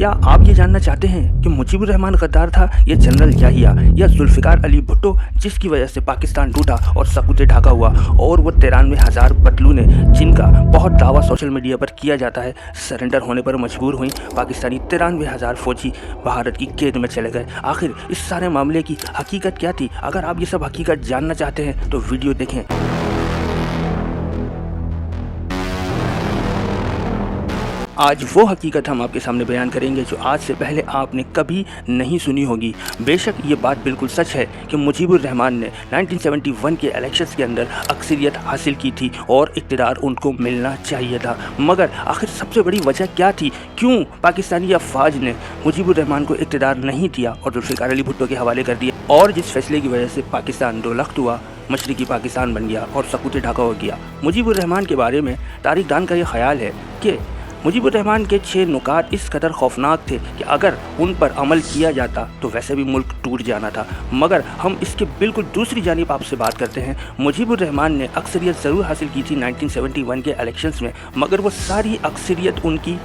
क्या आप ये जानना चाहते हैं कि मुजीबुर रहमान गद्दार था या जनरल याहिया या जुल्फ़िकार अली भुट्टो, जिसकी वजह से पाकिस्तान टूटा और सकूते ढाका हुआ और वो 93,000 पतलूने, जिनका बहुत दावा सोशल मीडिया पर किया जाता है, सरेंडर होने पर मजबूर हुई। पाकिस्तानी 93,000 फौजी भारत की कैद में चले गए। आखिर इस सारे मामले की हकीकत क्या थी? अगर आप ये सब हकीकत जानना चाहते हैं तो वीडियो देखें। आज वो हकीकत हम आपके सामने बयान करेंगे जो आज से पहले आपने कभी नहीं सुनी होगी। बेशक ये बात बिल्कुल सच है कि मुजीबुर रहमान ने 1971 के इलेक्शंस के अंदर अक्सरियत हासिल की थी और इक़्तिदार उनको मिलना चाहिए था, मगर आखिर सबसे बड़ी वजह क्या थी? क्यों पाकिस्तानी अफवाज ने मुजीबुर रहमान को इक़्तिदार नहीं दिया और जुल्फ़िकार अली भुट्टो के हवाले कर दिया? और जिस फैसले की वजह से पाकिस्तान दो लख्त हुआ, मशरिकी पाकिस्तान बन गया और सकूते ढाका हो गया। मुजीबुर रहमान के बारे में तारीख दान का ये ख्याल है कि मुजीबुर रहमान के 6 नुकात इस कदर खौफनाक थे कि अगर उन पर अमल किया जाता तो वैसे भी मुल्क टूट जाना था। मगर हम इसके बिल्कुल दूसरी जानिब आपसे बात करते हैं। मुजीबुर रहमान ने अक्सरियत ज़रूर हासिल की थी 1971 के इलेक्शंस में, मगर वो सारी अक्सरियत उनकी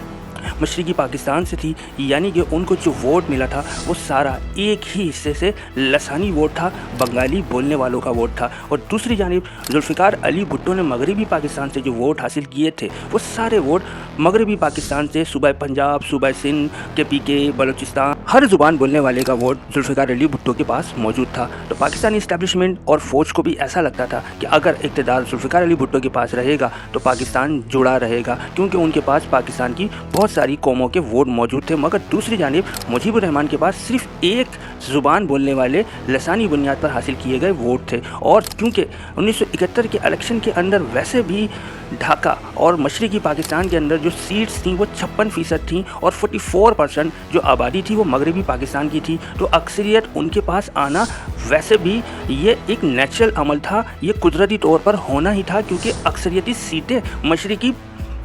मशरिकी पाकिस्तान से थी, यानी कि उनको जो वोट मिला था वो सारा एक ही हिस्से से लसानी वोट था, बंगाली बोलने वालों का वोट था। और दूसरी जानिब जुल्फ़िकार अली भुट्टो ने मगरबी पाकिस्तान से जो वोट हासिल किए थे वो सारे वोट मगरबी पाकिस्तान से, सूबा पंजाब, सूबा सिंध, KPK, बलूचिस्तान, हर ज़ुबान बोलने वाले का वोट जुल्फ़िकार अली भुट्टो के पास मौजूद था। तो पाकिस्तानी इस्टेब्लिशमेंट और फ़ौज को भी ऐसा लगता था कि अगर इक़्तिदार जुल्फ़िकार अली भुट्टो के पास रहेगा तो पाकिस्तान जुड़ा रहेगा, क्योंकि उनके पास पाकिस्तान की बहुत सारी कौमों के वोट मौजूद थे। मगर दूसरी जानिब मुजीबुर रहमान के पास सिर्फ एक ज़ुबान बोलने वाले लसानी बुनियाद पर हासिल किए गए वोट थे। और क्योंकि 1971 के इलेक्शन के अंदर वैसे भी ढाका और मशरिकी पाकिस्तान के अंदर जो सीट्स थी वो 56% थी और 44% जो आबादी थी वो मगरबी पाकिस्तान की थी, तो अक्सरियत उनके पास आना वैसे भी ये एक नेचुरल अमल था, ये कुदरती तौर पर होना ही था, क्योंकि अक्सरियती सीटें मशरिकी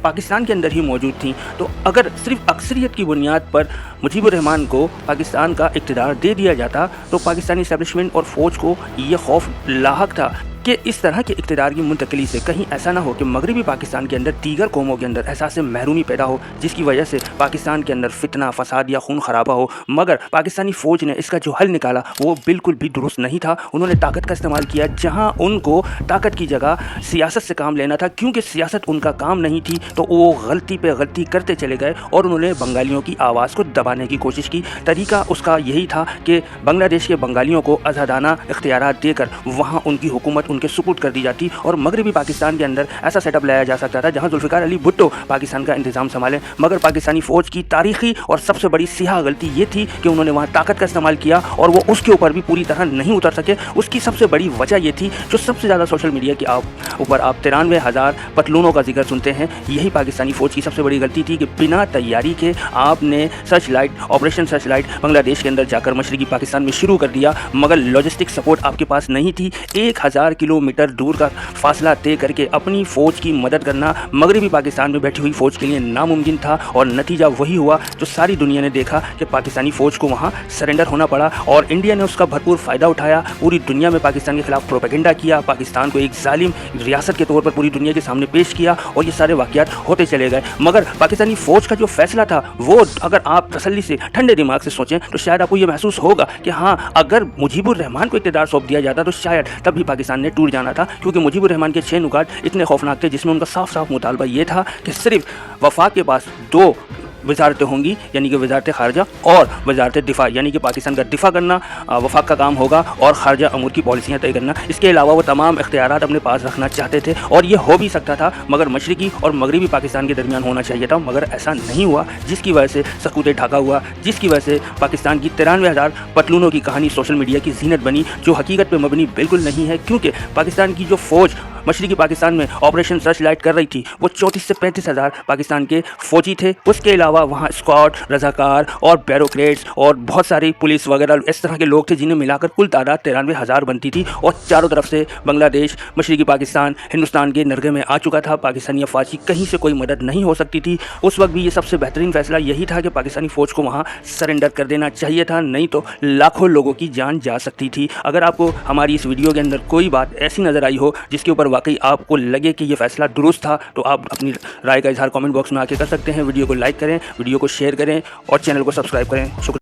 पाकिस्तान के अंदर ही मौजूद थी। तो अगर सिर्फ अक्सरियत की बुनियाद पर मुजीबुर रहमान को पाकिस्तान का इक़्तिदार दे दिया जाता तो पाकिस्तानी इस्टेब्लिशमेंट और फ़ौज को ये खौफ लाहक था कि इस तरह के इक़्तिदार की मुंतकली से कहीं ऐसा ना हो कि मगरबी पाकिस्तान के अंदर दीगर कौमों के अंदर एहसास महरूमी पैदा हो, जिसकी वजह से पाकिस्तान के अंदर फितना, फसाद या खून खराबा हो। मगर पाकिस्तानी फ़ौज ने इसका जो हल निकाला वो बिल्कुल भी दुरुस्त नहीं था। उन्होंने ताकत का इस्तेमाल किया जहाँ उनको ताकत की जगह सियासत से काम लेना था। क्योंकि सियासत उनका काम नहीं थी तो वो गलती पे गलती करते चले गए और उन्होंने बंगालियों की आवाज़ को दबाने की कोशिश की। तरीका उसका यही था कि बांग्लादेश के बंगालियों को आज़ादाना इख्तियारात देकर वहाँ उनकी हुकूमत उनके सुपुर्द कर दी जाती और मगरबी पाकिस्तान के अंदर ऐसा सेटअप लाया जा सकता था जहां जुल्फ़िकार अली भुट्टो पाकिस्तान का इंतजाम संभालें। मगर पाकिस्तानी फ़ौज की तारीखी और सबसे बड़ी सियाह गलती ये थी कि उन्होंने वहां ताकत का इस्तेमाल किया और वो उसके ऊपर भी पूरी तरह नहीं उतर सके। उसकी सबसे बड़ी वजह ये थी, जो सबसे ज़्यादा सोशल मीडिया के ऊपर आप 93,000 पतलूनों का जिक्र सुनते हैं, यही पाकिस्तानी फ़ौज की सबसे बड़ी गलती थी कि बिना तैयारी के आपने search light, operation search light Bangladesh के अंदर जाकर मशरिकी पाकिस्तान में शुरू कर दिया, मगर लॉजिस्टिक सपोर्ट आपके पास नहीं थी। 1000 किलोमीटर दूर का फासला तय करके अपनी फ़ौज की मदद करना मगरबी पाकिस्तान में बैठी हुई फ़ौज के लिए नामुमकिन था और नतीजा वही हुआ जो सारी दुनिया ने देखा कि पाकिस्तानी फ़ौज को वहाँ सरेंडर होना पड़ा और इंडिया ने उसका भरपूर फ़ायदा उठाया। पूरी दुनिया में पाकिस्तान के खिलाफ प्रोपेगेंडा किया, पाकिस्तान को एक जालिम रियासत के तौर पर पूरी दुनिया के सामने पेश किया और ये सारे वाक़यात होते चले गए। मगर पाकिस्तानी फ़ौज का जो फैसला था वो अगर आप तसल्ली से ठंडे दिमाग से सोचें तो शायद आपको ये महसूस होगा कि हाँ, अगर मुजीबुर रहमान को इक़्तिदार सौंप दिया जाता तो शायद तब भी पाकिस्तान ने टूट जाना था। क्योंकि मुजीबुर रहमान के 6 नुकात इतने खौफनाक थे जिसमें उनका साफ साफ मुतालबा ये था कि सिर्फ वफाक के पास 2 वजारतें होंगी, यानी कि वजारत खारजा और वजारत दिफा, यानी कि पाकिस्तान का दिफा करना वफाक का काम होगा और खारजा अमूर की पॉलिसियाँ तय करना। इसके अलावा वो तमाम इख्तियारात अपने पास रखना चाहते थे और ये हो भी सकता था, मगर मशरिकी और मगरबी पाकिस्तान के दरमियान होना चाहिए था, मगर ऐसा नहीं हुआ, जिसकी वजह से सकूते ढाका हुआ, जिसकी वजह से पाकिस्तान की 93,000 पतलूनों की कहानी सोशल मीडिया की जीनत बनी, जो हकीकत पर मबनी बिल्कुल नहीं है। क्योंकि पाकिस्तान की जो फ़ौज मशरिकी पाकिस्तान में ऑपरेशन सर्च लाइट कर रही थी वो 34 से 35,000 पाकिस्तान के फ़ौजी थे। उसके अलावा वहाँ स्क्वाड, रज़ाकार और ब्यूरोक्रेट्स और बहुत सारी पुलिस वगैरह इस तरह के लोग थे, जिन्हें मिलाकर कुल तादाद 93,000 बनती थी और चारों तरफ से बांग्लादेश, मशरिकी पाकिस्तान, हिंदुस्तान के नरगे में आ चुका था। पाकिस्तानी अफवाज की कहीं से कोई मदद नहीं हो सकती थी। उस वक्त भी ये सबसे बेहतरीन फैसला यही था कि पाकिस्तानी फ़ौज को वहाँ सरेंडर कर देना चाहिए था, नहीं तो लाखों लोगों की जान जा सकती थी। अगर आपको हमारी इस वीडियो के अंदर कोई बात ऐसी नज़र आई हो जिसके ऊपर वाकई आपको लगे कि ये फैसला दुरुस्त था तो आप अपनी राय का इजहार कमेंट बॉक्स में आके कर सकते हैं। वीडियो को लाइक करें, वीडियो को शेयर करें और चैनल को सब्सक्राइब करें। शुक्रिया।